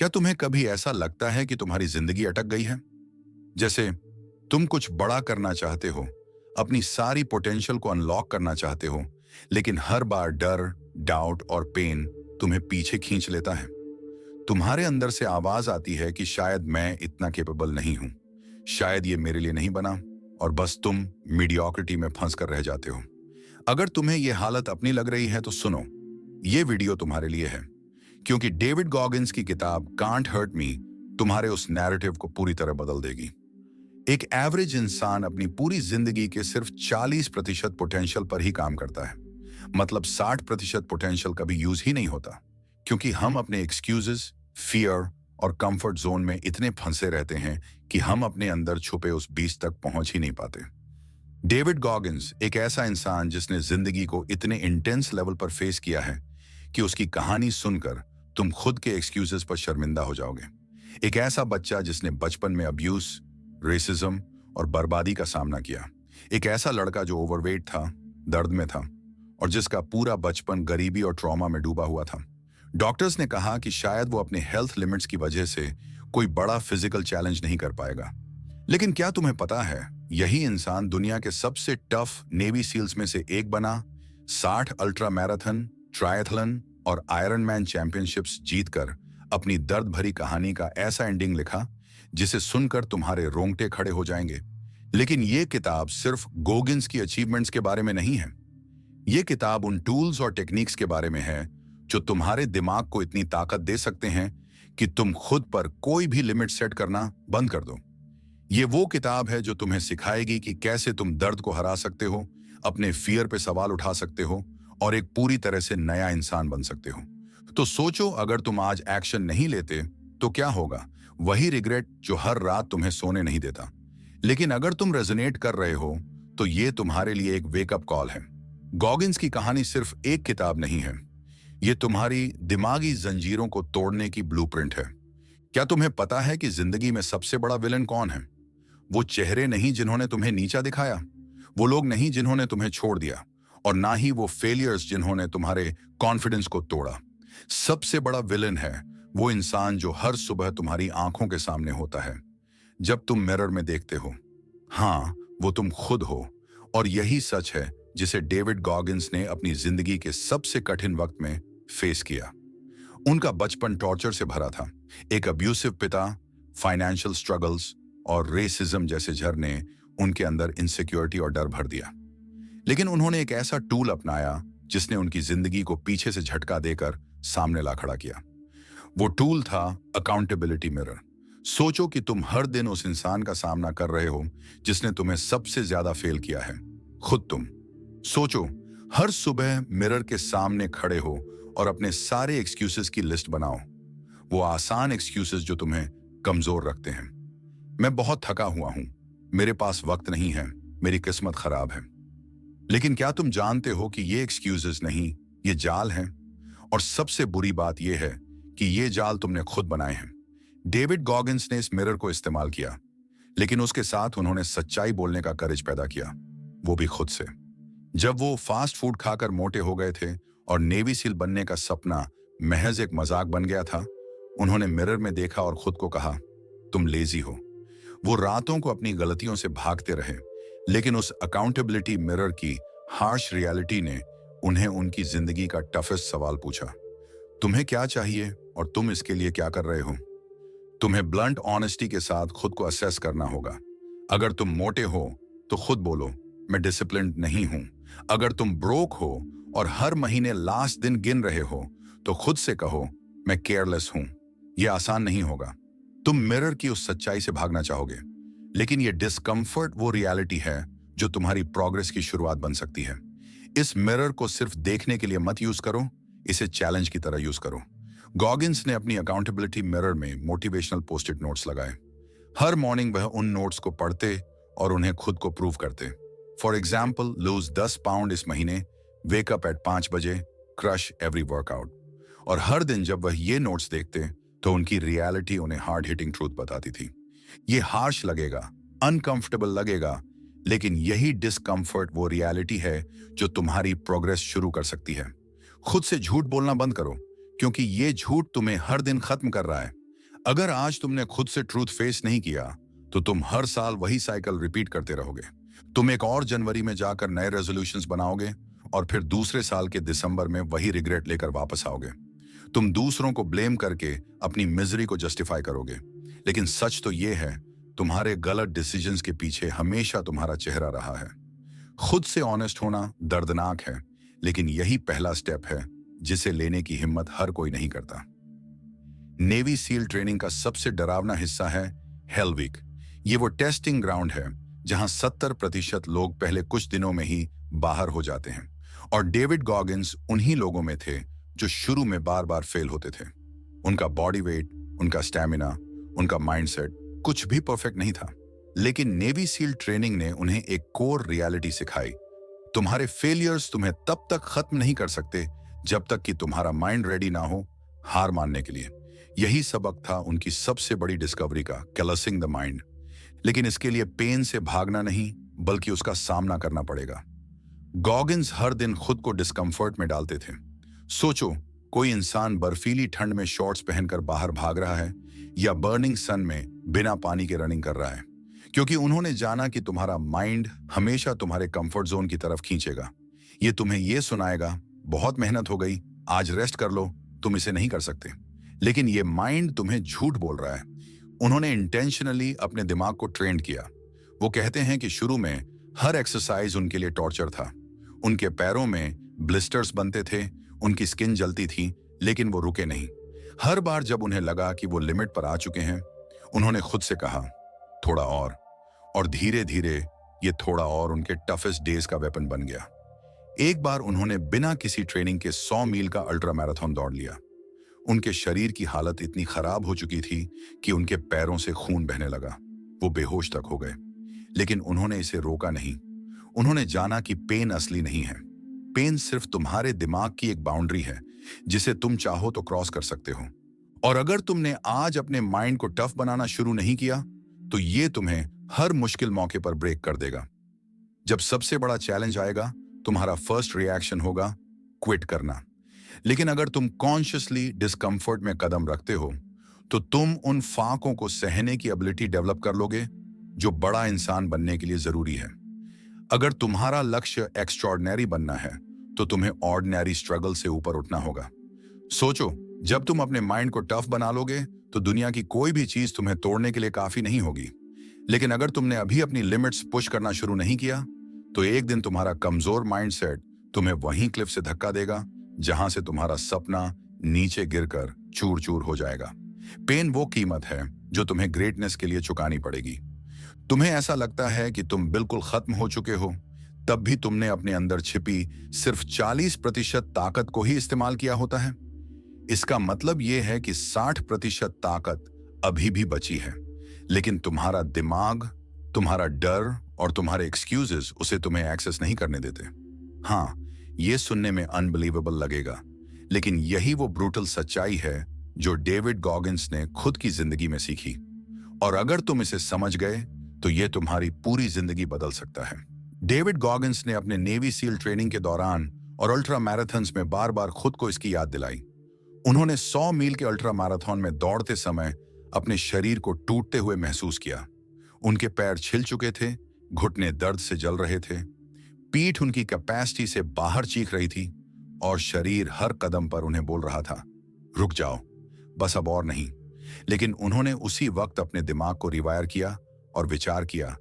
क्या तुम्हें कभी ऐसा लगता है कि तुम्हारी जिंदगी अटक गई है? जैसे तुम कुछ बड़ा करना चाहते हो, अपनी सारी पोटेंशियल को अनलॉक करना चाहते हो, लेकिन हर बार डर, डाउट और पेन तुम्हें पीछे खींच लेता है। तुम्हारे अंदर से आवाज आती है कि शायद मैं इतना कैपेबल नहीं हूं, शायद ये मेरे लिए नहीं बना, और बस तुम मीडियोक्रिटी में फंस कर रह जाते हो। अगर तुम्हें यह हालत अपनी लग रही है तो सुनो, ये वीडियो तुम्हारे लिए है, क्योंकि डेविड गॉगिन्स की किताब कांट हर्ट मी तुम्हारे उस नैरेटिव को पूरी तरह बदल देगी। एक एवरेज इंसान अपनी पूरी जिंदगी के सिर्फ 40% पोटेंशियल पर ही काम करता है। मतलब 60% पोटेंशियल कभी यूज ही नहीं होता, क्योंकि हम अपने एक्सक्यूजेस, फियर और कंफर्ट जोन में इतने फंसे रहते हैं कि हम अपने अंदर छुपे उस 20 तक पहुंच ही नहीं पाते। डेविड गॉगिन्स एक ऐसा इंसान जिसने जिंदगी को इतने इंटेंस लेवल पर फेस किया है कि उसकी कहानी सुनकर तुम खुद के एक्सक्यूजेस पर शर्मिंदा हो जाओगे। एक ऐसा बच्चा जिसने बचपन में अब्यूज, रेसिज्म और बर्बादी का सामना किया। एक ऐसा लड़का जो ओवरवेट था, दर्द में था, और जिसका पूरा बचपन गरीबी और ट्रॉमा में डूबा हुआ था। डॉक्टर्स ने कहा कि शायद वो अपने हेल्थ लिमिट्स की वजह से कोई बड़ा फिजिकल चैलेंज नहीं कर पाएगा। लेकिन क्या तुम्हें पता है, यही इंसान दुनिया के सबसे टफ नेवी सील्स में से एक बना, 60 अल्ट्रा मैराथन, ट्रायथलन और आयरन मैन चैंपियनशिप्स जीतकर अपनी दर्द भरी कहानी का ऐसा एंडिंग लिखा जिसे सुनकर तुम्हारे रोंगटे खड़े हो जाएंगे। लेकिन ये किताब सिर्फ गोगिन्स की अचीवमेंट्स के बारे में नहीं है। ये किताब उन टूल्स और टेक्निक्स के बारे में है जो तुम्हारे दिमाग को इतनी ताकत दे सकते हैं कि तुम खुद पर कोई भी लिमिट सेट करना बंद कर दो। ये वो किताब है जो तुम्हें सिखाएगी कि कैसे तुम दर्द को हरा सकते हो, अपने फियर पे सवाल उठा सकते हो और एक पूरी तरह से नया इंसान बन सकते हो। तो सोचो, अगर तुम आज एक्शन नहीं लेते तो क्या होगा? वही रिग्रेट जो हर रात तुम्हें सोने नहीं देता। लेकिन अगर तुम रेजोनेट कर रहे हो तो ये तुम्हारे लिए एक वेकअप कॉल है। गॉगिन्स की कहानी सिर्फ एक किताब नहीं है, ये तुम्हारी दिमागी जंजीरों को तोड़ने की ब्लूप्रिंट है। क्या तुम्हें पता है कि जिंदगी में सबसे बड़ा विलन कौन है? वो चेहरे नहीं जिन्होंने तुम्हें नीचा दिखाया, वो लोग नहीं जिन्होंने तुम्हें छोड़ दिया, और ना ही वो फेलियर्स जिन्होंने तुम्हारे कॉन्फिडेंस को तोड़ा। सबसे बड़ा विलन है वो इंसान जो हर सुबह तुम्हारी आंखों के सामने होता है जब तुम मिरर में देखते हो। हाँ, वो तुम खुद हो। और यही सच है जिसे डेविड गॉगिन्स ने अपनी जिंदगी के सबसे कठिन वक्त में फेस किया। उनका बचपन टॉर्चर से भरा था। एक अब्यूसिव पिता, फाइनेंशियल स्ट्रगल्स और रेसिज्म जैसे झरने उनके अंदर इनसिक्योरिटी और डर भर दिया। लेकिन उन्होंने एक ऐसा टूल अपनाया जिसने उनकी जिंदगी को पीछे से झटका देकर सामने ला खड़ा किया। वो टूल था अकाउंटेबिलिटी मिरर। सोचो कि तुम हर दिन उस इंसान का सामना कर रहे हो जिसने तुम्हें सबसे ज्यादा फेल किया है, खुद तुम। सोचो, हर सुबह मिरर के सामने खड़े हो और अपने सारे एक्सक्यूजेस की लिस्ट बनाओ। वो आसान एक्सक्यूजेस जो तुम्हें कमजोर रखते हैं। मैं बहुत थका हुआ हूं, मेरे पास वक्त नहीं है, मेरी किस्मत खराब है। लेकिन क्या तुम जानते हो कि ये एक्सक्यूजेस नहीं, ये जाल हैं? और सबसे बुरी बात यह है कि ये जाल तुमने खुद बनाए हैं। डेविड गॉगिन्स ने इस मिरर को इस्तेमाल किया, लेकिन उसके साथ उन्होंने सच्चाई बोलने का करेज पैदा किया, वो भी खुद से। जब वो फास्ट फूड खाकर मोटे हो गए थे और नेवी सील बनने का सपना महज एक मजाक बन गया था, उन्होंने मिरर में देखा और खुद को कहा, तुम लेजी हो। वो रातों को अपनी गलतियों से भागते रहे, लेकिन उस अकाउंटेबिलिटी मिरर की हार्श रियलिटी ने उन्हें उनकी जिंदगी का टफेस्ट सवाल पूछा, तुम्हें क्या चाहिए और तुम इसके लिए क्या कर रहे हो? तुम्हें ब्लंट ऑनेस्टी के साथ खुद को असेस करना होगा। अगर तुम मोटे हो तो खुद बोलो, मैं डिसिप्लिन्ड नहीं हूं। अगर तुम ब्रोक हो और हर महीने लास्ट दिन गिन रहे हो तो खुद से कहो, मैं केयरलेस हूं। यह आसान नहीं होगा। तुम मिरर की उस सच्चाई से भागना चाहोगे, लेकिन यह डिस्कंफर्ट वो रियलिटी है जो तुम्हारी प्रोग्रेस की शुरुआत बन सकती है। इस मिरर को सिर्फ देखने के लिए मत यूज करो, इसे चैलेंज की तरह यूज करो। गॉगिन्स ने अपनी अकाउंटेबिलिटी मिरर में मोटिवेशनल पोस्ट-इट नोट्स लगाए। हर मॉर्निंग वह उन नोट्स को पढ़ते और उन्हें खुद को प्रूव करते। फॉर एग्जाम्पल, लूज 10 पाउंड इस महीने, वेक अप एट 5 बजे, क्रश एवरी वर्कआउट। और हर दिन जब वह ये नोट्स देखते तो उनकी रियलिटी उन्हें हार्ड हिटिंग ट्रूथ बताती थी। ये हार्श लगेगा, अनकंफर्टेबल लगेगा, लेकिन यही डिस्कंफर्ट वो रियलिटी है जो तुम्हारी प्रोग्रेस शुरू कर सकती है। खुद से झूठ बोलना बंद करो, क्योंकि ये झूठ तुम्हें हर दिन खत्म कर रहा है। अगर आज तुमने खुद से ट्रूथ फेस नहीं किया, तो तुम हर साल वही साइकिल रिपीट करते रहोगे। तुम एक और जनवरी में जाकर नए रेजोल्यूशंस बनाओगे और फिर दूसरे साल के दिसंबर में वही रिग्रेट लेकर वापस आओगे। तुम दूसरों को ब्लेम करके अपनी मिजरी को जस्टिफाई करोगे, लेकिन सच तो ये है, तुम्हारे गलत डिसीजंस के पीछे हमेशा तुम्हारा चेहरा रहा है। खुद से ऑनेस्ट होना दर्दनाक है, लेकिन यही पहला स्टेप है जिसे लेने की हिम्मत हर कोई नहीं करता। नेवी सील ट्रेनिंग का सबसे डरावना हिस्सा है हेल वीक। ये वो टेस्टिंग ग्राउंड है जहां 70% लोग पहले कुछ दिनों में ही बाहर हो जाते हैं, और डेविड गॉगिंस उन्हीं लोगों में थे जो शुरू में बार बार फेल होते थे। उनका बॉडी वेट, उनका स्टैमिना, उनका माइंडसेट कुछ भी परफेक्ट नहीं था, लेकिन नेवी सील ट्रेनिंग ने उन्हें एक कोर रियलिटी सिखाई। तुम्हारे फेलियर्स तुम्हें तब तक खत्म नहीं कर सकते जब तक कि तुम्हारा माइंड रेडी ना हो हार मानने के लिए। यही सबक था उनकी सबसे बड़ी डिस्कवरी का, कैलसिंग द माइंड। लेकिन इसके लिए पेन से भागना नहीं, बल्कि उसका सामना करना पड़ेगा। गॉगिंस हर दिन खुद को डिस्कंफर्ट में डालते थे। सोचो, कोई इंसान बर्फीली ठंड में शॉर्ट्स पहनकर बाहर भाग रहा है या बर्निंग सन में बिना पानी के रनिंग कर रहा है, क्योंकि उन्होंने जाना कि तुम्हारा माइंड हमेशा तुम्हारे कंफर्ट जोन की तरफ खींचेगा। ये तुम्हें ये सुनाएगा, बहुत मेहनत हो गई, आज रेस्ट कर लो, तुम इसे नहीं कर सकते। लेकिन ये माइंड तुम्हें झूठ बोल रहा है। उन्होंने इंटेंशनली अपने दिमाग को ट्रेन किया। वो कहते हैं कि शुरू में हर एक्सरसाइज उनके लिए टॉर्चर था। उनके पैरों में ब्लिस्टर्स बनते थे, उनकी स्किन जलती थी, लेकिन वो रुके नहीं। हर बार जब उन्हें लगा कि वो लिमिट पर आ चुके हैं, उन्होंने खुद से कहा, थोड़ा और धीरे धीरे ये थोड़ा और उनके टफेस्ट डेज का वेपन बन गया। एक बार उन्होंने बिना किसी ट्रेनिंग के 100 मील का अल्ट्रा मैराथन दौड़ लिया। उनके शरीर की हालत इतनी खराब हो चुकी थी कि उनके पैरों से खून बहने लगा। वो बेहोश तक हो गए, लेकिन उन्होंने इसे रोका नहीं। उन्होंने जाना कि पेन असली नहीं है। पेन सिर्फ तुम्हारे दिमाग की एक बाउंड्री है जिसे तुम चाहो तो क्रॉस कर सकते हो। और अगर तुमने आज अपने माइंड को टफ बनाना शुरू नहीं किया, तो ये तुम्हें हर मुश्किल मौके पर ब्रेक कर देगा। जब सबसे बड़ा चैलेंज आएगा, तुम्हारा फर्स्ट रिएक्शन होगा क्विट करना। लेकिन अगर तुम कॉन्शियसली डिस्कंफर्ट में कदम रखते हो, तो तुम उन फाकों को सहने की एबिलिटी डेवलप कर लोगे जो बड़ा इंसान बनने के लिए जरूरी है। अगर तुम्हारा लक्ष्य एक्स्ट्रॉर्डिनरी बनना है, तो तुम्हें ऑर्डिनरी स्ट्रगल से ऊपर उठना होगा। सोचो, जब तुम अपने माइंड को टफ बना लोगे, तो दुनिया की कोई भी चीज तुम्हें तोड़ने के लिए काफी नहीं होगी। लेकिन अगर तुमने अभी अपनी लिमिट्स पुश करना शुरू नहीं किया, तो एक दिन तुम्हारा कमजोर माइंडसेट तुम्हें वहीं क्लिफ से धक्का देगा जहां से तुम्हारा सपना नीचे गिरकर चूर चूर हो जाएगा। पेन वो कीमत है जो तुम्हें ग्रेटनेस के लिए चुकानी पड़ेगी। तुम्हें ऐसा लगता है कि तुम बिल्कुल खत्म हो चुके हो, तब भी तुमने अपने अंदर छिपी सिर्फ 40% ताकत को ही इस्तेमाल किया होता है। इसका मतलब यह है कि 60% ताकत अभी भी बची है, लेकिन तुम्हारा दिमाग, तुम्हारा डर और तुम्हारे एक्सक्यूजेस उसे तुम्हें एक्सेस नहीं करने देते। हाँ, ये सुनने में अनबिलीवेबल लगेगा, लेकिन यही वो ब्रूटल सच्चाई है जो डेविड गॉगिंस ने खुद की जिंदगी में सीखी। और अगर तुम इसे समझ गए, तो ये तुम्हारी पूरी जिंदगी बदल सकता है। डेविड गॉगिंस ने अपने नेवी सील ट्रेनिंग के दौरान और अल्ट्रा मैराथन्स में बार बार खुद को इसकी याद दिलाई। उन्होंने 100 मील के अल्ट्रा मैराथन में दौड़ते समय अपने शरीर को टूटते हुए महसूस किया। उनके पैर छिल चुके थे, घुटने दर्द से जल रहे थे, पीठ उनकी कैपेसिटी से बाहर चीख रही थी, और शरीर हर कदम पर उन्हें बोल रहा था, रुक जाओ, बस अब और नहीं। लेकिन उन्होंने उसी वक्त अपने दिमाग को रिवायर किया और विचार किया,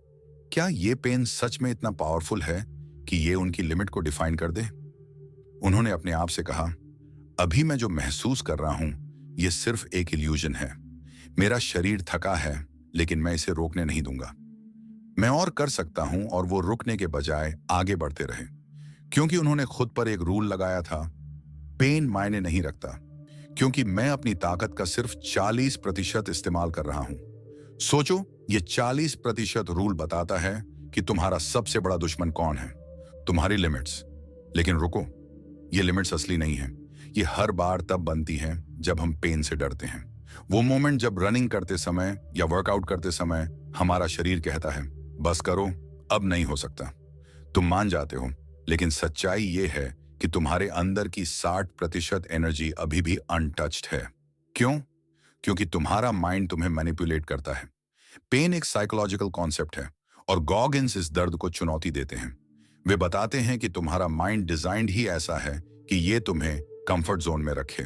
क्या ये पेन सच में इतना पावरफुल है कि ये उनकी लिमिट को डिफाइन कर दे? उन्होंने अपने आप से कहा, अभी मैं जो महसूस कर रहा हूं, ये सिर्फ एक इल्यूजन है। मेरा शरीर थका है, लेकिन मैं इसे रोकने नहीं दूंगा। मैं और कर सकता हूं। और वो रुकने के बजाय आगे बढ़ते रहे, क्योंकि उन्होंने खुद पर एक रूल लगाया था, पेन मायने नहीं रखता, क्योंकि मैं अपनी ताकत का सिर्फ 40% इस्तेमाल कर रहा हूं। सोचो, ये 40% रूल बताता है कि तुम्हारा सबसे बड़ा दुश्मन कौन है? तुम्हारी लिमिट्स। लेकिन रुको, ये लिमिट्स असली नहीं है। ये हर बार तब बनती हैं जब हम पेन से डरते हैं। वो मोमेंट जब रनिंग करते समय या वर्कआउट करते समय हमारा शरीर कहता है, बस करो, अब नहीं हो सकता। तुम मान जाते हो, लेकिन सच्चाई ये है कि तुम्हारे अंदर की 60% एनर्जी अभी भी अनटच्ड है। क्यों? क्योंकि तुम्हारा माइंड तुम्हें मैनिपुलेट करता है। पेन एक साइकोलॉजिकल कॉन्सेप्ट है और गॉगिन्स इस दर्द को चुनौती देते हैं। वे बताते हैं कि तुम्हारा माइंड डिजाइन्ड ही ऐसा है कि ये तुम्हें कंफर्ट जोन में रखे।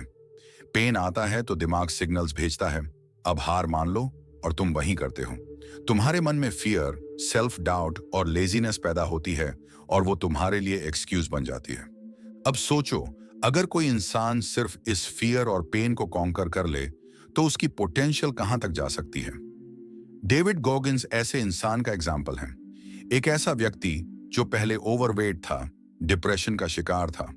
पेन आता है तो दिमाग सिग्नल्स भेजता है, अब हार मान लो, और तुम वही करते हो। तुम्हारे मन में फियर, सेल्फ डाउट और लेजीनेस पैदा होती है और वो तुम्हारे लिए एक्सक्यूज बन जाती है। अब सोचो, अगर कोई इंसान सिर्फ इस फियर और पेन को कॉन्कर कर ले तो उसकी पोटेंशियल कहां तक जा सकती है। डेविड गॉगिन्स ऐसे इंसान का एग्जाम्पल है। एक ऐसा व्यक्ति जो पहले ओवरवेट था, डिप्रेशन का शिकार था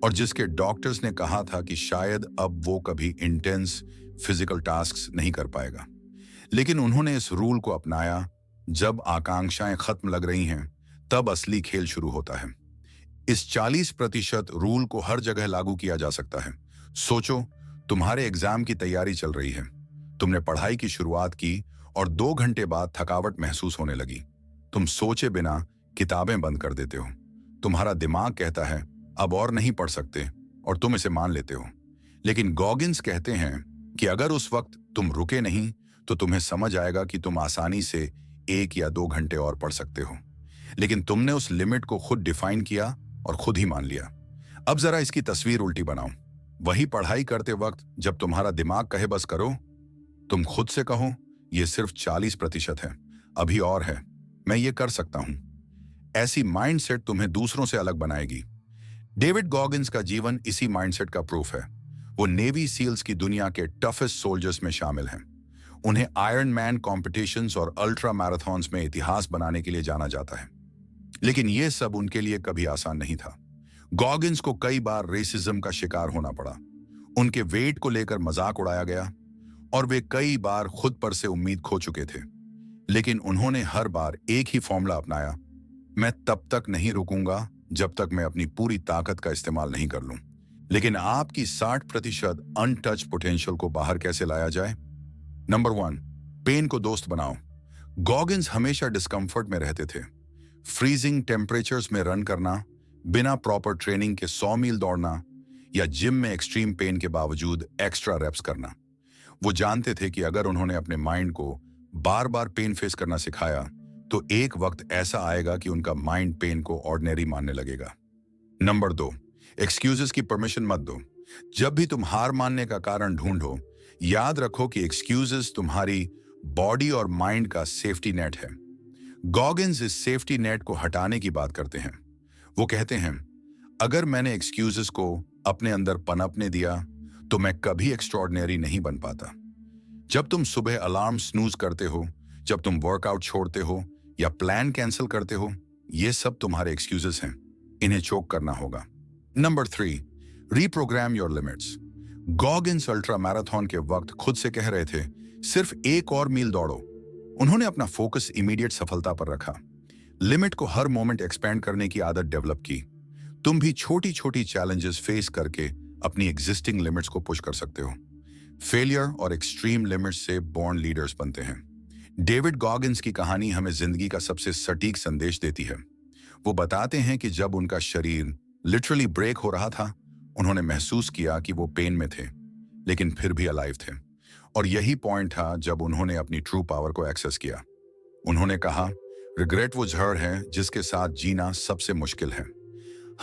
और जिसके डॉक्टर्स ने कहा था कि शायद अब वो कभी इंटेंस फिजिकल टास्क्स नहीं कर पाएगा। लेकिन उन्होंने इस रूल को अपनाया, जब आकांक्षाएं खत्म लग रही हैं तब असली खेल शुरू होता है। इस 40% रूल को हर जगह लागू किया जा सकता है। सोचो, तुम्हारे एग्जाम की तैयारी चल रही है, तुमने पढ़ाई की शुरुआत की और 2 घंटे बाद थकावट महसूस होने लगी। तुम सोचे बिना किताबें बंद कर देते हो। तुम्हारा दिमाग कहता है अब और नहीं पढ़ सकते और तुम इसे मान लेते हो। लेकिन गॉगिन्स कहते हैं कि अगर उस वक्त तुम रुके नहीं तो तुम्हें समझ आएगा कि तुम आसानी से 1 या 2 घंटे और पढ़ सकते हो। लेकिन तुमने उस लिमिट को खुद डिफाइन किया और खुद ही मान लिया। अब जरा इसकी तस्वीर उल्टी बनाओ। वही पढ़ाई करते वक्त जब तुम्हारा दिमाग कहे बस करो, तुम खुद से कहो ये सिर्फ 40% है, अभी और है, मैं ये कर सकता हूं। ऐसी माइंडसेट तुम्हें दूसरों से अलग बनाएगी। डेविड गॉगिन्स का जीवन इसी माइंडसेट का प्रूफ है। वो नेवी सील्स की दुनिया के टफेस्ट सोल्जर्स में शामिल हैं। उन्हें आयरन मैन कॉम्पिटिशंस और अल्ट्रा मैराथन्स में इतिहास बनाने के लिए जाना जाता है। लेकिन यह सब उनके लिए कभी आसान नहीं था। गॉगिन्स को कई बार रेसिज्म का शिकार होना पड़ा, उनके वेट को लेकर मजाक उड़ाया गया और वे कई बार खुद पर से उम्मीद खो चुके थे। लेकिन उन्होंने हर बार एक ही फॉर्मूला अपनाया, मैं तब तक नहीं रुकूंगा जब तक मैं अपनी पूरी ताकत का इस्तेमाल नहीं कर लूं। लेकिन आपकी 60% अनटच पोटेंशियल को बाहर कैसे लाया जाए? नंबर 1, पेन को दोस्त बनाओ। गॉगिन्स हमेशा डिस्कंफर्ट में रहते थे। फ्रीजिंग टेम्परेचर्स में रन करना, बिना प्रॉपर ट्रेनिंग के 100 मील दौड़ना या जिम में एक्सट्रीम पेन के बावजूद एक्स्ट्रा रेप्स करना। वो जानते थे कि अगर उन्होंने अपने माइंड को बार बार पेन फेस करना सिखाया तो एक वक्त ऐसा आएगा कि उनका माइंड पेन को ऑर्डिनरी मानने लगेगा। नंबर 2, एक्सक्यूजेस की परमिशन मत दो। जब भी तुम हार मानने का कारण ढूंढो, याद रखो कि एक्सक्यूजेस तुम्हारी बॉडी और माइंड का सेफ्टी नेट है। गॉगिन्स इस सेफ्टी नेट को हटाने की बात करते हैं। वो कहते हैं, अगर मैंने एक्सक्यूजेस को अपने अंदर पनपने दिया तो मैं कभी एक्स्ट्रॉर्डिनरी नहीं बन पाता। जब तुम सुबह अलार्म स्नूज करते हो, जब तुम वर्कआउट छोड़ते हो या प्लान कैंसिल करते हो, ये सब तुम्हारे एक्सक्यूजेस हैं। इन्हें चोक करना होगा। Number 3, reprogram your limits. Goggins ultra marathon के वक्त खुद से कह रहे थे, सिर्फ 1 और मील दौड़ो। उन्होंने अपना फोकस इमीडिएट सफलता पर रखा। लिमिट को हर मोमेंट एक्सपेंड करने की आदत डेवलप की। तुम भी छोटी छोटी चैलेंजेस फेस करके अपनी एग्जिस्टिंग लिमिट्स को पुश कर सकते हो। फेलियर और एक्सट्रीम लिमिट्स से बॉर्न लीडर्स बनते हैं। डेविड गॉगिन्स की कहानी हमें जिंदगी का सबसे सटीक संदेश देती है। वो बताते हैं कि जब उनका शरीर लिटरली ब्रेक हो रहा था, उन्होंने महसूस किया कि वो पेन में थे, लेकिन फिर भी अलाइव थे। और यही पॉइंट था जब उन्होंने अपनी ट्रू पावर को एक्सेस किया। उन्होंने कहा, रिग्रेट वो जहर है जिसके साथ जीना सबसे मुश्किल है।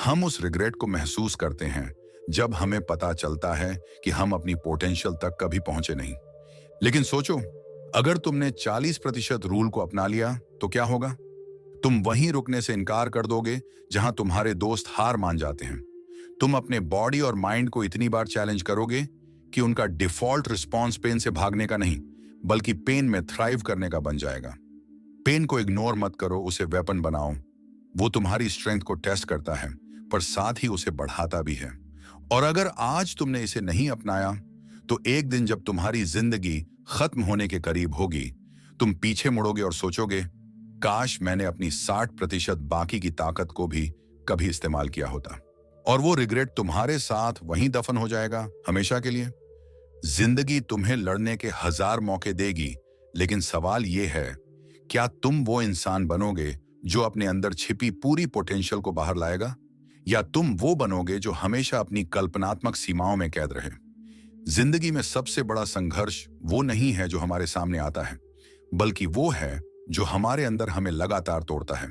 हम उस रिग्रेट को महसूस करते हैं जब हमें पता चलता है कि हम अपनी पोटेंशियल तक कभी पहुंचे नहीं। लेकिन सोचो, अगर तुमने 40% रूल को अपना लिया तो क्या होगा? तुम वहीं रुकने से इनकार कर दोगे जहां तुम्हारे दोस्त हार मान जाते हैं। तुम अपने बॉडी और माइंड को इतनी बार चैलेंज करोगे कि उनका डिफॉल्ट रिस्पॉन्स पेन से भागने का नहीं, बल्कि पेन में थ्राइव करने का बन जाएगा। पेन को इग्नोर मत करो, उसे वेपन बनाओ। वो तुम्हारी स्ट्रेंथ को टेस्ट करता है, पर साथ ही उसे बढ़ाता भी है। और अगर आज तुमने इसे नहीं अपनाया, तो एक दिन जब तुम्हारी जिंदगी खत्म होने के करीब होगी, तुम पीछे मुड़ोगे और सोचोगे, काश मैंने अपनी 60% बाकी की ताकत को भी कभी इस्तेमाल किया होता। और वो रिग्रेट तुम्हारे साथ वहीं दफन हो जाएगा हमेशा के लिए। जिंदगी तुम्हें लड़ने के 1000 मौके देगी, लेकिन सवाल ये है, क्या तुम वो इंसान बनोगे जो अपने अंदर छिपी पूरी पोटेंशियल को बाहर लाएगा, या तुम वो बनोगे जो हमेशा अपनी कल्पनात्मक सीमाओं में कैद रहे? जिंदगी में सबसे बड़ा संघर्ष वो नहीं है जो हमारे सामने आता है, बल्कि वो है जो हमारे अंदर हमें लगातार तोड़ता है।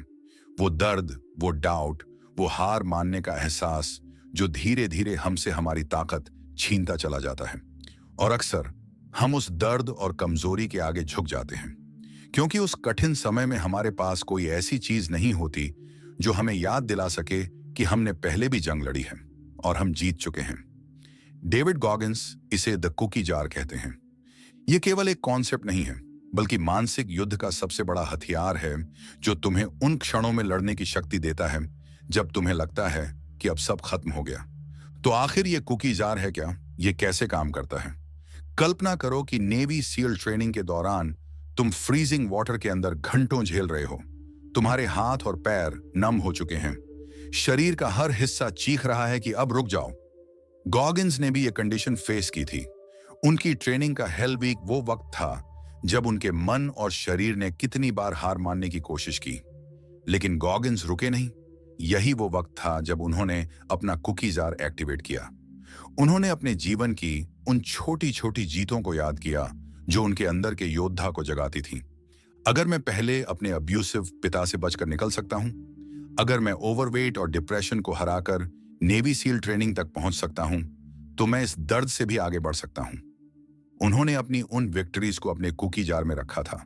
वो दर्द, वो डाउट, वो हार मानने का एहसास जो धीरे धीरे हमसे हमारी ताकत छीनता चला जाता है। और अक्सर हम उस दर्द और कमजोरी के आगे झुक जाते हैं, क्योंकि उस कठिन समय में हमारे पास कोई ऐसी चीज नहीं होती जो हमें याद दिला सके कि हमने पहले भी जंग लड़ी है और हम जीत चुके हैं। डेविड गॉगिंस इसे द कुकी जार कहते हैं। यह केवल एक कॉन्सेप्ट नहीं है, बल्कि मानसिक युद्ध का सबसे बड़ा हथियार है जो तुम्हें उन क्षणों में लड़ने की शक्ति देता है जब तुम्हें लगता है कि अब सब खत्म हो गया। तो आखिर ये कुकी जार है क्या? ये कैसे काम करता है? कल्पना करो कि नेवी सील ट्रेनिंग के दौरान तुम फ्रीजिंग वाटर के अंदर घंटों झेल रहे हो। तुम्हारे हाथ और पैर नम हो चुके हैं, शरीर का हर हिस्सा चीख रहा है कि अब रुक जाओ। गॉगिंस ने भी ये कंडीशन फेस की थी। उनकी ट्रेनिंग का हेल वीक वो वक्त था जब उनके मन और शरीर ने कितनी बार हार मानने की कोशिश की, लेकिन गॉगिंस रुके नहीं। यही वो वक्त था जब उन्होंने अपना कुकी जार एक्टिवेट किया। उन्होंने अपने जीवन की उन छोटी छोटी जीतों को याद किया जो उनके अंदर के योद्धा को जगाती थी। अगर मैं पहले अपने अब्यूसिव पिता से बचकर निकल सकता हूं, अगर मैं ओवरवेट और डिप्रेशन को हराकर नेवी सील ट्रेनिंग तक पहुंच सकता हूं, तो मैं इस दर्द से भी आगे बढ़ सकता हूं। उन्होंने अपनी उन विक्ट्रीज को अपने कुकी जार में रखा था,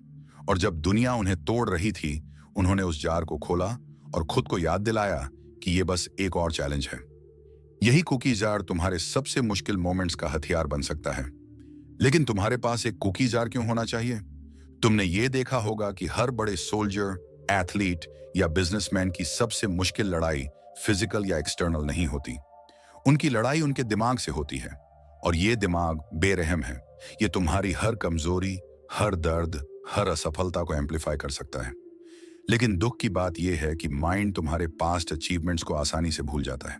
और जब दुनिया उन्हें तोड़ रही थी, उन्होंने उस जार को खोला और खुद को याद दिलाया कि यह बस एक और चैलेंज है। यही कुकी जार तुम्हारे सबसे मुश्किल मोमेंट्स का हथियार बन सकता है। लेकिन तुम्हारे पास एक कुकी जार क्यों होना चाहिए? तुमने ये देखा होगा कि हर बड़े सोल्जर, एथलीट या बिजनेसमैन की सबसे मुश्किल लड़ाई फिजिकल या एक्सटर्नल नहीं होती। उनकी लड़ाई उनके दिमाग से होती है, और ये दिमाग बेरहम है। ये तुम्हारी हर कमजोरी, हर दर्द, हर असफलता को एम्पलीफाई कर सकता है। लेकिन दुख की बात यह है कि माइंड तुम्हारे पास्ट अचीवमेंट्स को आसानी से भूल जाता है।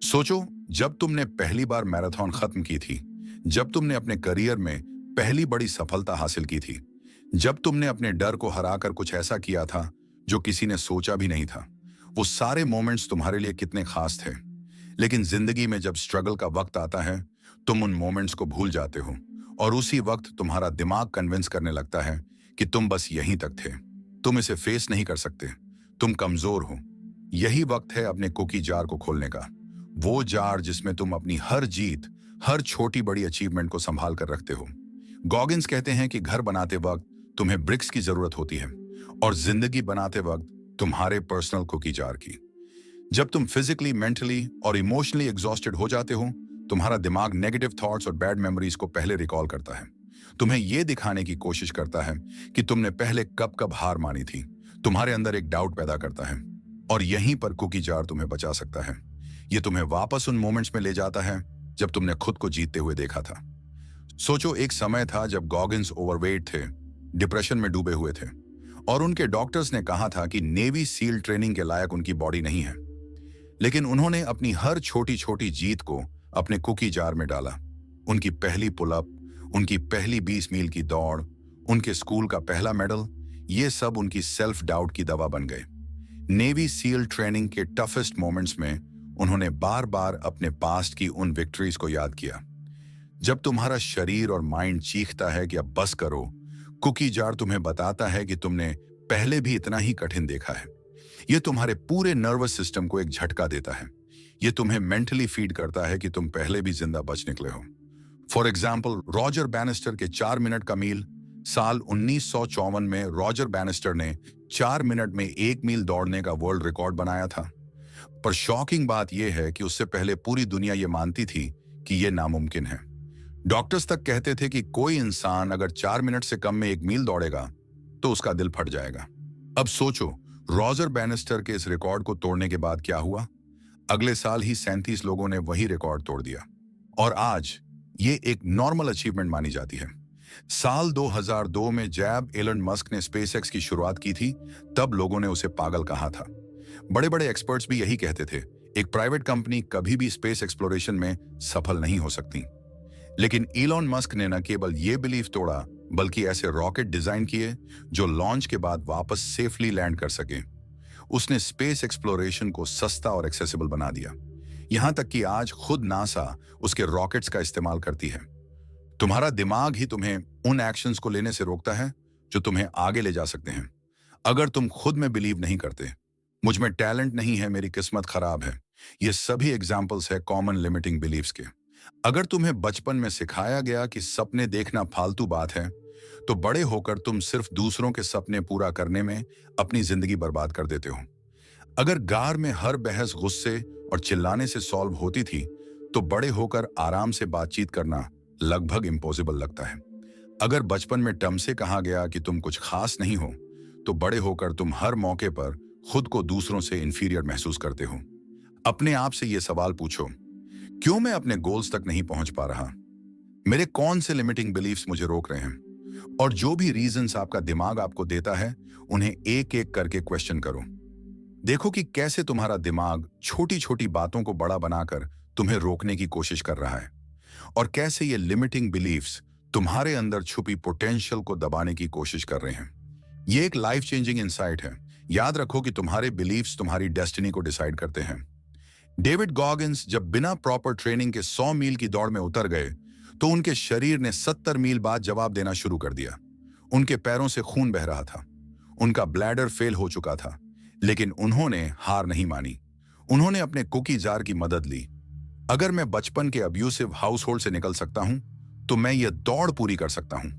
सोचो, जब तुमने पहली बार मैराथन खत्म की थी, जब तुमने अपने करियर में पहली बड़ी सफलता हासिल की थी, जब तुमने अपने डर को हराकर कुछ ऐसा किया था जो किसी ने सोचा भी नहीं था, वो सारे मोमेंट्स तुम्हारे लिए कितने खास थे। लेकिन जिंदगी में जब स्ट्रगल का वक्त आता है, तुम उन मोमेंट्स को भूल जाते हो, और उसी वक्त तुम्हारा दिमाग कन्विंस करने लगता है कि तुम बस यहीं तक थे, तुम इसे फेस नहीं कर सकते, तुम कमजोर हो। यही वक्त है अपने कुकी जार को खोलने का, वो जार जिसमें तुम अपनी हर जीत, हर छोटी बड़ी अचीवमेंट को संभाल कर रखते हो। गॉगिंस कहते हैं कि घर बनाते वक्त तुम्हें ब्रिक्स की जरूरत होती है, और जिंदगी बनाते वक्त तुम्हारे पर्सनल कुकी जार की। जब तुम फिजिकली, मेंटली और इमोशनली एग्जॉस्टेड हो जाते हो, तुम्हारा दिमाग नेगेटिव थॉट्स और बैड मेमोरीज को पहले रिकॉल करता है। तुम्हें यह दिखाने की कोशिश करता है कि तुमने पहले कब कब हार मानी थी। तुम्हारे अंदर एक डाउट पैदा करता है, और यहीं पर कुकी जार तुम्हें बचा सकता है। यह तुम्हें वापस उन मोमेंट्स में ले जाता है जब तुमने खुद को जीतते हुए देखा था। सोचो, एक समय था जब गॉगिंस ओवरवेट थे, डिप्रेशन में डूबे हुए थे, और उनके डॉक्टर्स ने कहा था कि नेवी सील ट्रेनिंग के लायक उनकी बॉडी नहीं है। लेकिन उन्होंने अपनी हर छोटी छोटी जीत को अपने कुकी जार में डाला। उनकी पहली पुलअप, उनकी पहली 20 मील की दौड़, उनके स्कूल का पहला मेडल, ये सब उनकी सेल्फ डाउट की दवा बन गए। नेवी सील ट्रेनिंग के टफेस्ट मोमेंट्स में उन्होंने बार बार अपने पास्ट की उन विक्ट्रीज को याद किया। जब तुम्हारा शरीर और माइंड चीखता है कि अब बस करो, कुकी जार तुम्हें बताता है कि तुमने पहले भी इतना ही कठिन देखा है। यह तुम्हारे पूरे नर्वस सिस्टम को एक झटका देता है। यह तुम्हें मेंटली फीड करता है कि तुम पहले भी जिंदा बच निकले हो। फॉर एग्जाम्पल, रॉजर बैनिस्टर के 4 मिनट का मील। साल 1954 में रॉजर बैनिस्टर ने 4 मिनट में 1 मील दौड़ने का वर्ल्ड रिकॉर्ड बनाया था। पर शॉकिंग बात यह है कि उससे पहले पूरी दुनिया यह मानती थी कि यह नामुमकिन है। डॉक्टर्स तक कहते थे कि कोई इंसान अगर 4 मिनट से कम में 1 मील दौड़ेगा तो उसका दिल फट जाएगा। अब सोचो, रॉजर बैनिस्टर के इस रिकॉर्ड को तोड़ने के बाद क्या हुआ? अगले साल ही 37 लोगों ने वही रिकॉर्ड तोड़ दिया, और आज ये एक नॉर्मल अचीवमेंट मानी जाती है। साल 2002 में जब एलन मस्क ने स्पेसएक्स की शुरुआत की थी, तब लोगों ने उसे पागल कहा था। बड़े बड़े एक्सपर्ट्स भी यही कहते थे, एक प्राइवेट कंपनी कभी भी स्पेस एक्सप्लोरेशन में सफल नहीं हो सकती। लेकिन एलन मस्क ने न केवल ये बिलीफ तोड़ा, बल्कि ऐसे रॉकेट डिजाइन किए जो लॉन्च के बाद वापस सेफली लैंड कर सके। उसने स्पेस एक्सप्लोरेशन को सस्ता और एक्सेसिबल बना दिया, यहां तक कि आज खुद नासा उसके रॉकेट्स का इस्तेमाल करती है। तुम्हारा दिमाग ही तुम्हें उन एक्शंस को लेने से रोकता है जो तुम्हें आगे ले जा सकते हैं। अगर तुम खुद में बिलीव नहीं करते, मुझ में टैलेंट नहीं है, मेरी किस्मत खराब है, ये सभी एग्जाम्पल्स है कॉमन लिमिटिंग बिलीव्स के। अगर तुम्हें बचपन में सिखाया गया कि सपने देखना फालतू बात है, तो बड़े होकर तुम सिर्फ दूसरों के सपने पूरा करने में अपनी जिंदगी बर्बाद कर देते हो। अगर गार में हर बहस गुस्से और चिल्लाने से सॉल्व होती थी, तो बड़े होकर आराम से बातचीत करना लगभग इम्पॉसिबल लगता है। अगर बचपन में टर्म से कहा गया कि तुम कुछ खास नहीं हो, तो बड़े होकर तुम हर मौके पर खुद को दूसरों से इंफीरियर महसूस करते हो। अपने आप से यह सवाल पूछो, क्यों मैं अपने गोल्स तक नहीं पहुंच पा रहा? मेरे कौन से लिमिटिंग बिलीफ्स मुझे रोक रहे हैं? और जो भी रीजंस आपका दिमाग आपको देता है, उन्हें एक एक करके क्वेश्चन करो। देखो कि कैसे तुम्हारा दिमाग छोटी छोटी बातों को बड़ा बनाकर तुम्हें रोकने की कोशिश कर रहा है, और कैसे ये लिमिटिंग बिलीफ्स तुम्हारे अंदर छुपी पोटेंशियल को दबाने की कोशिश कर रहे हैं। ये एक लाइफ चेंजिंग इंसाइट है। याद रखो कि तुम्हारे बिलीफ्स तुम्हारी डेस्टिनी को डिसाइड करते हैं। डेविड गॉगिंस जब बिना प्रॉपर ट्रेनिंग के 100 मील की दौड़ में उतर गए, तो उनके शरीर ने 70 मील बाद जवाब देना शुरू कर दिया। उनके पैरों से खून बह रहा था, उनका ब्लैडर फेल हो चुका था, लेकिन उन्होंने हार नहीं मानी। उन्होंने अपने कुकी जार की मदद ली। अगर मैं बचपन के अब्यूसिव हाउस होल्ड से निकल सकता हूं, तो मैं यह दौड़ पूरी कर सकता हूं।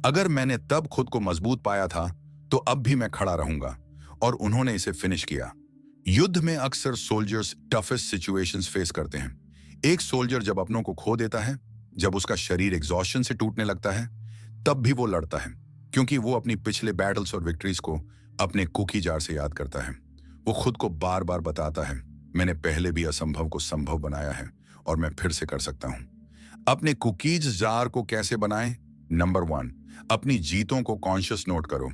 अगर मैंने तब खुद को मजबूत पाया था, तो अब भी मैं खड़ा रहूंगा। और उन्होंने इसे फिनिश किया। युद्ध में अक्सर सोल्जर्स टफेस्ट सिचुएशंस फेस करते हैं। एक सोल्जर जब अपनों को खो देता है, जब उसका शरीर एग्जॉस्शन से टूटने लगता है, तब भी वो लड़ता है, क्योंकि वो अपनी पिछले बैटल्स और विक्ट्रीज को अपने कुकी जार से याद करता है। वो खुद को बार बार बताता है, मैंने पहले भी असंभव को संभव बनाया है और मैं फिर से कर सकता हूं। अपने कुकीज जार को कैसे बनाएं? नंबर 1, अपनी जीतों को कॉन्शियस नोट करो।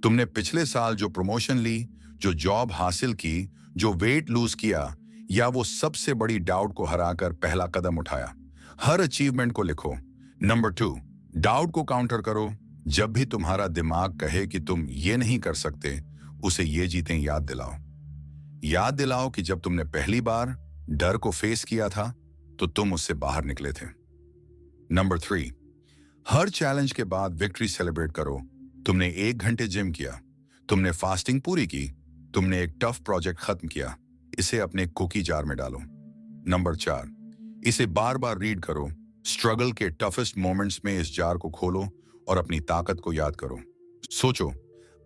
तुमने पिछले साल जो प्रमोशन ली, जो जॉब हासिल की, जो वेट लूज किया, या वो सबसे बड़ी डाउट को हराकर पहला कदम उठाया, हर अचीवमेंट को लिखो। नंबर 2, डाउट को काउंटर करो। जब भी तुम्हारा दिमाग कहे कि तुम ये नहीं कर सकते, उसे ये जीतें याद दिलाओ। याद दिलाओ कि जब तुमने पहली बार डर को फेस किया था, तो तुम उससे बाहर निकले थे। नंबर 3, हर चैलेंज के बाद विक्ट्री सेलिब्रेट करो। तुमने 1 घंटे जिम किया, तुमने फास्टिंग पूरी की, तुमने एक टफ प्रोजेक्ट खत्म किया, इसे अपने कुकी जार में डालो। नंबर 4, इसे बार बार रीड करो। स्ट्रगल के टफेस्ट मोमेंट्स में इस जार को खोलो और अपनी ताकत को याद करो। सोचो,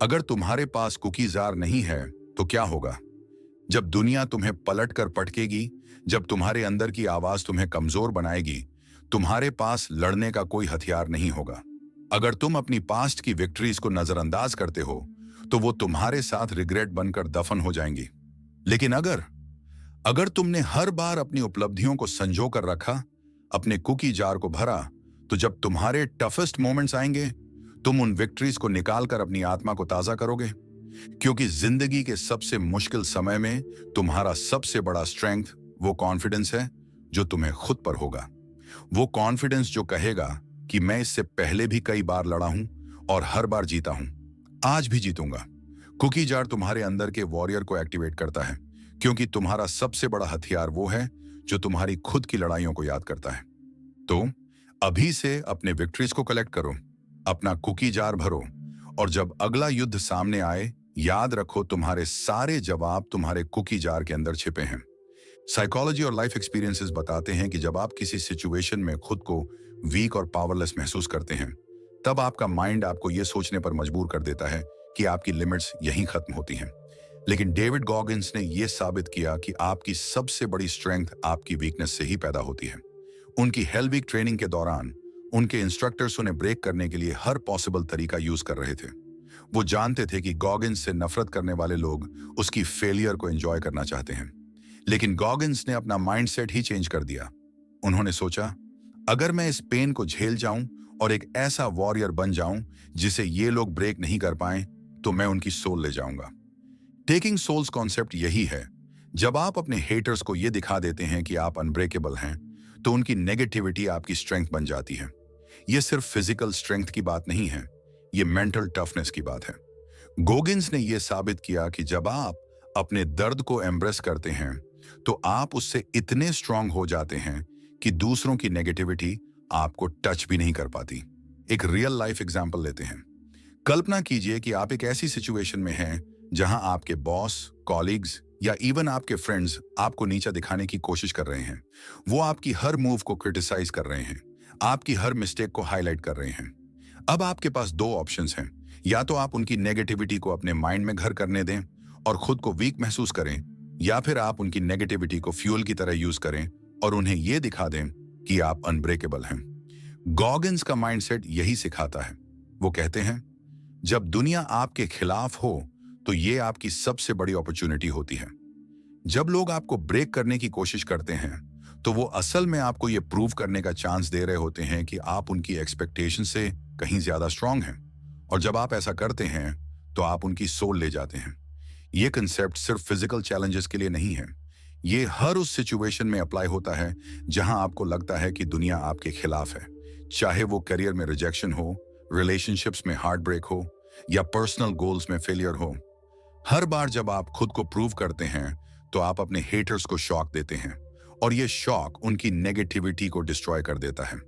अगर तुम्हारे पास कुकी जार नहीं है, तो क्या होगा? जब दुनिया तुम्हें पलट कर पटकेगी, जब तुम्हारे अंदर की आवाज तुम्हें कमजोर बनाएगी, तुम्हारे पास लड़ने का कोई हथियार नहीं होगा। अगर तुम अपनी पास्ट की विक्ट्रीज को नजरअंदाज करते हो, तो वो तुम्हारे साथ रिग्रेट बनकर दफन हो जाएंगी। लेकिन अगर तुमने हर बार अपनी उपलब्धियों को संजो कर रखा, अपने कुकी जार को भरा, तो जब तुम्हारे टफेस्ट मोमेंट्स आएंगे, तुम उन विक्ट्रीज को निकालकर अपनी आत्मा को ताजा करोगे। क्योंकि जिंदगी के सबसे मुश्किल समय में तुम्हारा सबसे बड़ा स्ट्रेंथ वो कॉन्फिडेंस है जो तुम्हें खुद पर होगा। वो कॉन्फिडेंस जो कहेगा कि मैं इससे पहले भी कई बार लड़ा हूं और हर बार जीता हूं, आज भी जीतूंगा। कुकी जार तुम्हारे अंदर के वॉरियर को एक्टिवेट करता है, क्योंकि तुम्हारा सबसे बड़ा हथियार वो है जो तुम्हारी खुद की लड़ाइयों को याद करता है। तो अभी से अपने विक्ट्रीज को कलेक्ट करो, अपना कुकी जार भरो, और जब अगला युद्ध सामने आए, याद रखो तुम्हारे सारे जवाब तुम्हारे कुकी जार के अंदर छिपे हैं। साइकोलॉजी और लाइफ एक्सपीरियंसेस बताते हैं कि जब आप किसी सिचुएशन में खुद को वीक और पावरलेस महसूस करते हैं, तब आपका माइंड आपको यह सोचने पर मजबूर कर देता है कि आपकी लिमिट्स यहीं खत्म होती हैं। लेकिन डेविड गॉगिंस ने यह साबित किया कि आपकी सबसे बड़ी स्ट्रेंथ आपकी वीकनेस से ही पैदा होती है। उनकी हेल वीक ट्रेनिंग के दौरान उनके इंस्ट्रक्टर्स उन्हें ब्रेक करने के लिए हर पॉसिबल तरीका यूज कर रहे थे। वो जानते थे कि गॉगिंस से नफरत करने वाले लोग उसकी फेलियर को एंजॉय करना चाहते हैं। लेकिन गॉगिंस ने अपना माइंडसेट ही चेंज कर दिया। उन्होंने सोचा, अगर मैं इस पेन को झेल जाऊं और एक ऐसा वॉरियर बन जाऊं जिसे ये लोग ब्रेक नहीं कर पाए, तो मैं उनकी सोल ले जाऊंगा। टेकिंग सोल्स कॉन्सेप्ट यही है। जब आप अपने हेटर्स को यह दिखा देते हैं कि आप अनब्रेकेबल हैं, तो उनकी नेगेटिविटी आपकी स्ट्रेंथ बन जाती है। यह सिर्फ फिजिकल स्ट्रेंथ की बात नहीं है, यह मेंटल टफनेस की बात है। गोगिंस ने यह साबित किया कि जब आप अपने दर्द को एम्ब्रेस करते हैं, तो आप उससे इतने स्ट्रांग हो जाते हैं कि दूसरों की नेगेटिविटी आपको टच भी नहीं कर पाती। एक रियल लाइफ एग्जाम्पल लेते हैं। कल्पना कीजिए कि आप एक ऐसी सिचुएशन में हैं जहां आपके बॉस, कॉलीग्स या इवन आपके फ्रेंड्स आपको नीचा दिखाने की कोशिश कर रहे हैं। वो आपकी हर मूव को क्रिटिसाइज कर रहे हैं, आपकी हर मिस्टेक को हाईलाइट कर रहे हैं। अब आपके पास दो ऑप्शंस हैं। या तो आप उनकी नेगेटिविटी को अपने माइंड में घर करने दें और खुद को वीक महसूस करें, या फिर आप उनकी नेगेटिविटी को फ्यूल की तरह यूज करें और उन्हें यह दिखा दें कि आप अनब्रेकेबल हैं। गॉगिन्स का माइंडसेट यही सिखाता है। वो कहते हैं, जब दुनिया आपके खिलाफ हो तो ये आपकी सबसे बड़ी अपॉर्चुनिटी होती है। जब लोग आपको ब्रेक करने की कोशिश करते हैं तो वो असल में आपको ये प्रूव करने का चांस दे रहे होते हैं कि आप उनकी एक्सपेक्टेशन से कहीं ज्यादा स्ट्रांग हैं। और जब आप ऐसा करते हैं तो आप उनकी सोल ले जाते हैं। ये कंसेप्ट सिर्फ फिजिकल चैलेंजेस के लिए नहीं है, ये हर उस सिचुएशन में अप्लाई होता है जहां आपको लगता है कि दुनिया आपके खिलाफ है। चाहे वो करियर में रिजेक्शन हो, रिलेशनशिप्स में हार्ट ब्रेक हो या पर्सनल गोल्स में फेलियर हो। हर बार जब आप खुद को प्रूव करते हैं तो आप अपने हेटर्स को शॉक देते हैं और ये शॉक उनकी नेगेटिविटी को डिस्ट्रॉय कर देता है।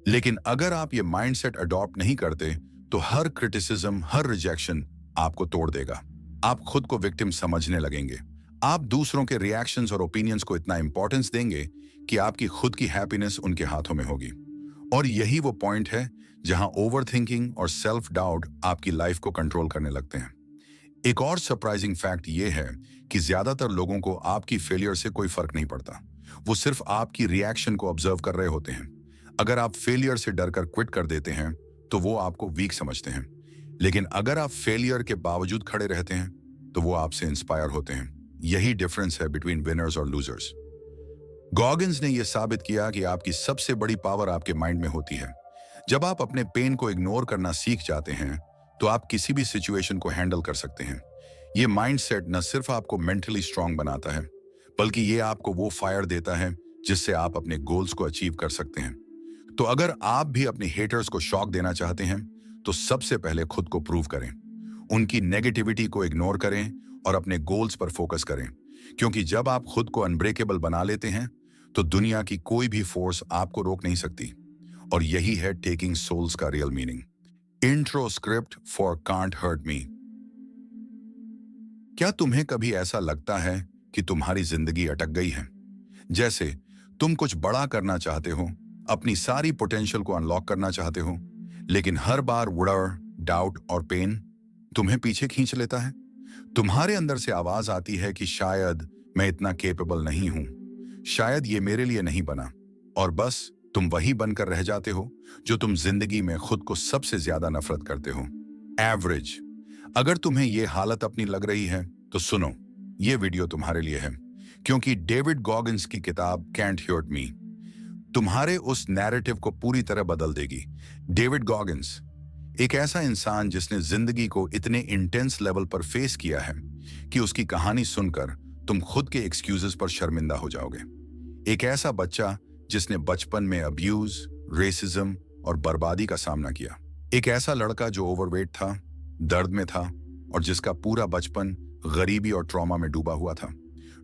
लेकिन अगर आप ये माइंडसेट अडॉप्ट नहीं करते तो हर क्रिटिसिज्म, हर रिजेक्शन आपको तोड़ देगा। आप खुद को विक्टिम समझने लगेंगे। आप दूसरों के रिएक्शंस और ओपिनियंस को इतना इंपॉर्टेंस देंगे कि आपकी खुद की हैप्पीनेस उनके हाथों में होगी। और यही वो पॉइंट है जहां ओवरथिंकिंग और सेल्फ डाउट आपकी लाइफ को कंट्रोल करने लगते हैं। एक और सरप्राइजिंग फैक्ट ये है कि ज्यादातर लोगों को आपकी फेलियर से कोई फर्क नहीं पड़ता। वो सिर्फ आपकी रिएक्शन को ऑब्जर्व कर रहे होते हैं। अगर आप फेलियर से डरकर क्विट कर देते हैं तो वो आपको वीक समझते हैं, लेकिन अगर आप फेलियर के बावजूद खड़े रहते हैं तो वो आपसे इंस्पायर होते हैं। यही डिफरेंस है बिटवीन विनर्स और लूजर्स। गॉगिन्स ने यह साबित किया कि आपकी सबसे बड़ी पावर आपके माइंड में होती है। जब आप अपने पेन को इग्नोर करना सीख जाते हैं तो आप किसी भी सिचुएशन को हैंडल कर सकते हैं। ये माइंडसेट न सिर्फ आपको मेंटली स्ट्रांग बनाता है, बल्कि ये आपको वो फायर देता है जिससे आप अपने गोल्स को अचीव कर सकते हैं। तो अगर आप भी अपने हेटर्स को शॉक देना चाहते हैं तो सबसे पहले खुद को प्रूव करें, उनकी नेगेटिविटी को इग्नोर करें और अपने गोल्स पर फोकस करें। क्योंकि जब आप खुद को अनब्रेकेबल बना लेते हैं तो दुनिया की कोई भी फोर्स आपको रोक नहीं सकती। और यही है टेकिंग सोल्स का real meaning. Intro script for can't hurt me. क्या तुम्हें कभी ऐसा लगता है कि तुम्हारी जिंदगी अटक गई है? जैसे तुम कुछ बड़ा करना चाहते हो, अपनी सारी पोटेंशियल को अनलॉक करना चाहते हो, लेकिन हर बार वुडर, डाउट और पेन तुम्हें पीछे खींच लेता है। तुम्हारे अंदर से आवाज आती है कि शायद मैं इतना केपेबल नहीं हूं, शायद ये मेरे लिए नहीं बना। और बस तुम वही बनकर रह जाते हो जो तुम जिंदगी में खुद को सबसे ज्यादा नफरत करते हो, एवरेज। अगर तुम्हें यह हालत अपनी लग रही है तो सुनो, ये वीडियो तुम्हारे लिए है। क्योंकि डेविड गॉगिन्स की किताब कैंट हर्ट मी तुम्हारे उस नैरेटिव को पूरी तरह बदल देगी। डेविड गॉगिन्स एक ऐसा इंसान जिसने जिंदगी को इतने इंटेंस लेवल पर फेस किया है कि उसकी कहानी सुनकर तुम खुद के एक्सक्यूजेस पर शर्मिंदा हो जाओगे। एक ऐसा बच्चा जिसने बचपन में अब्यूज, रेसिज्म और बर्बादी का सामना किया। एक ऐसा लड़का जो ओवरवेट था, दर्द में था और जिसका पूरा बचपन गरीबी और ट्रॉमा में डूबा हुआ था।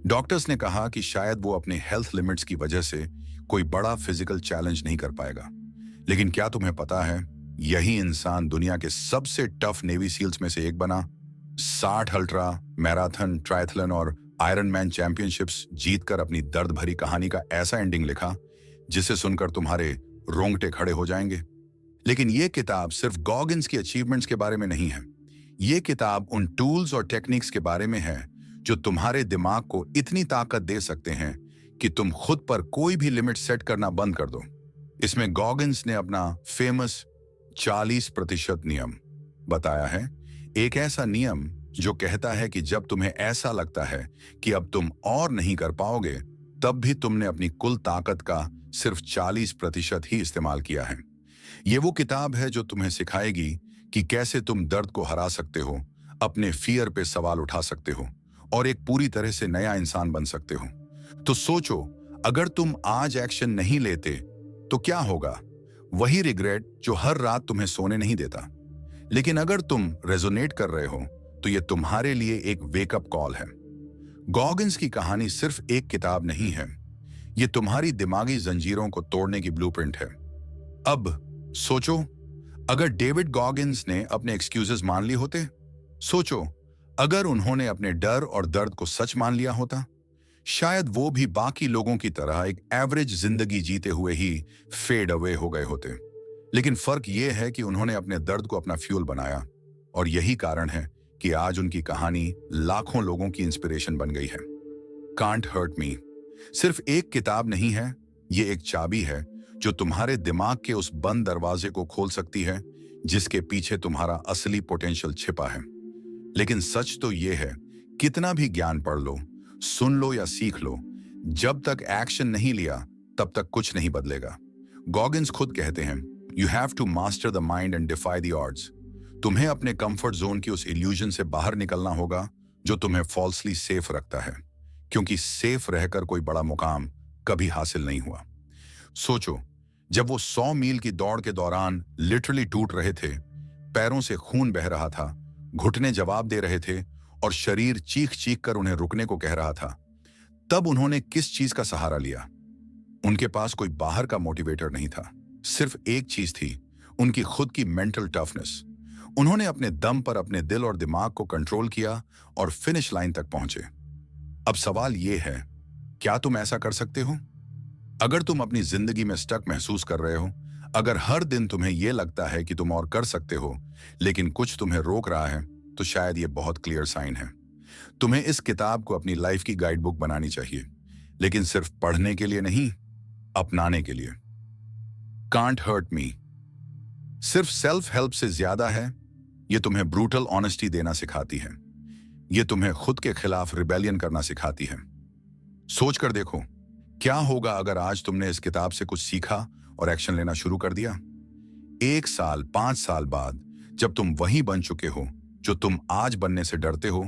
डॉक्टर्स ने कहा कि शायद वो अपने हेल्थ लिमिट्स की वजह से कोई बड़ा फिजिकल चैलेंज नहीं कर पाएगा। लेकिन क्या तुम्हें पता है, यही इंसान दुनिया के सबसे टफ नेवी सील्स में से एक बना। 60 अल्ट्रा मैराथन, ट्रायथलन और आयरन मैन चैंपियनशिप्स जीतकर अपनी दर्द भरी कहानी का ऐसा एंडिंग लिखा जिसे सुनकर तुम्हारे रोंगटे खड़े हो जाएंगे। लेकिन यह किताब सिर्फ गॉगिन्स की अचीवमेंट्स के बारे में नहीं है। यह किताब उन टूल्स और टेक्निक्स के बारे में है जो तुम्हारे दिमाग को इतनी ताकत दे सकते हैं कि तुम खुद पर कोई भी लिमिट सेट करना बंद कर दो। इसमें गॉगिन्स ने अपना फेमस 40% नियम बताया है। एक ऐसा नियम जो कहता है कि जब तुम्हें ऐसा लगता है कि अब तुम और नहीं कर पाओगे, तब भी तुमने अपनी कुल ताकत का सिर्फ 40% ही इस्तेमाल किया है। ये वो किताब है जो तुम्हें सिखाएगी कि कैसे तुम दर्द को हरा सकते हो, अपने फियर पे सवाल उठा सकते हो और एक पूरी तरह से नया इंसान बन सकते हो। तो सोचो, अगर तुम आज एक्शन नहीं लेते तो क्या होगा? वही रिग्रेट जो हर रात तुम्हें सोने नहीं देता। लेकिन अगर तुम रेजोनेट कर रहे हो तो यह तुम्हारे लिए एक वेकअप कॉल है। गॉगिन्स की कहानी सिर्फ एक किताब नहीं है, यह तुम्हारी दिमागी जंजीरों को तोड़ने की ब्लूप्रिंट है। अब सोचो, अगर डेविड गॉगिन्स ने अपने एक्सक्यूजेस मान लिए होते, सोचो अगर उन्होंने अपने डर और दर्द को सच मान लिया होता, शायद वो भी बाकी लोगों की तरह एक एवरेज जिंदगी जीते हुए ही फेड अवे हो गए होते। लेकिन फर्क ये है कि उन्होंने अपने दर्द को अपना फ्यूल बनाया, और यही कारण है कि आज उनकी कहानी लाखों लोगों की इंस्पिरेशन बन गई है। कांट हर्ट मी सिर्फ एक किताब नहीं है, ये एक चाबी है जो तुम्हारे दिमाग के उस बंद दरवाजे को खोल सकती है जिसके पीछे तुम्हारा असली पोटेंशियल छिपा है। लेकिन सच तो ये है, कितना भी ज्ञान पढ़ लो, सुन लो या सीख लो, जब तक एक्शन नहीं लिया तब तक कुछ नहीं बदलेगा। गॉगिन्स खुद कहते हैं, you have to master the mind and defy the odds. तुम्हें अपने कंफर्ट जोन की उस इल्यूजन से बाहर निकलना होगा जो तुम्हें फॉल्सली सेफ रखता है, क्योंकि सेफ रहकर कोई बड़ा मुकाम कभी हासिल नहीं हुआ। सोचो, जब वो 100 मील की दौड़ के दौरान लिटरली टूट रहे थे, पैरों से खून बह रहा था, घुटने जवाब दे रहे थे और शरीर चीख चीख कर उन्हें रुकने को कह रहा था, तब उन्होंने किस चीज का सहारा लिया? उनके पास कोई बाहर का मोटिवेटर नहीं था, सिर्फ एक चीज थी, उनकी खुद की मेंटल टफनेस। उन्होंने अपने दम पर अपने दिल और दिमाग को कंट्रोल किया और फिनिश लाइन तक पहुंचे। अब सवाल यह है, क्या तुम ऐसा कर सकते हो? अगर तुम अपनी जिंदगी में स्टक महसूस कर रहे हो, अगर हर दिन तुम्हें यह लगता है कि तुम और कर सकते हो लेकिन कुछ तुम्हें रोक रहा है, तो शायद यह बहुत क्लियर साइन है। तुम्हें इस किताब को अपनी लाइफ की गाइड बुक बनानी चाहिए, लेकिन सिर्फ पढ़ने के लिए नहीं, अपनाने के लिए। कांट हर्ट मी सिर्फ सेल्फ हेल्प से ज्यादा है। यह तुम्हें ब्रूटल ऑनेस्टी देना सिखाती है, यह तुम्हें खुद के खिलाफ रिबेलियन करना सिखाती है। सोच कर देखो, क्या होगा अगर आज तुमने इस किताब से कुछ सीखा और एक्शन लेना शुरू कर दिया? 1 साल, 5 साल बाद जब तुम वही बन चुके हो जो तुम आज बनने से डरते हो,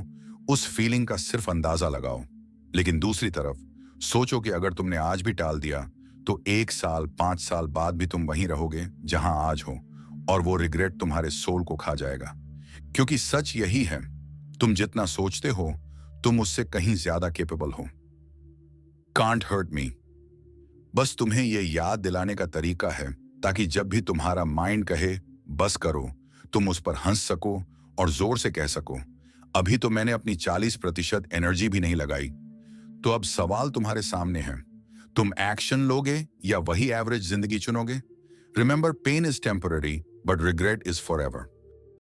उस फीलिंग का सिर्फ अंदाजा लगाओ। लेकिन दूसरी तरफ सोचो कि अगर तुमने आज भी टाल दिया, तो 1 साल, 5 साल बाद भी तुम वहीं रहोगे जहां आज हो, और वो रिग्रेट तुम्हारे सोल को खा जाएगा। क्योंकि सच यही है, तुम जितना सोचते हो, तुम उससे कहीं ज्यादा केपेबल हो। कांट हर्ट मी बस तुम्हें यह याद दिलाने का तरीका है, ताकि जब भी तुम्हारा माइंड कहे बस करो, तुम उस पर हंस सको और जोर से कह सको, अभी तो मैंने अपनी 40% एनर्जी भी नहीं लगाई। तो अब सवाल तुम्हारे सामने है, तुम एक्शन लोगे या वही एवरेज जिंदगी चुनोगे? Remember, pain is temporary but regret is forever.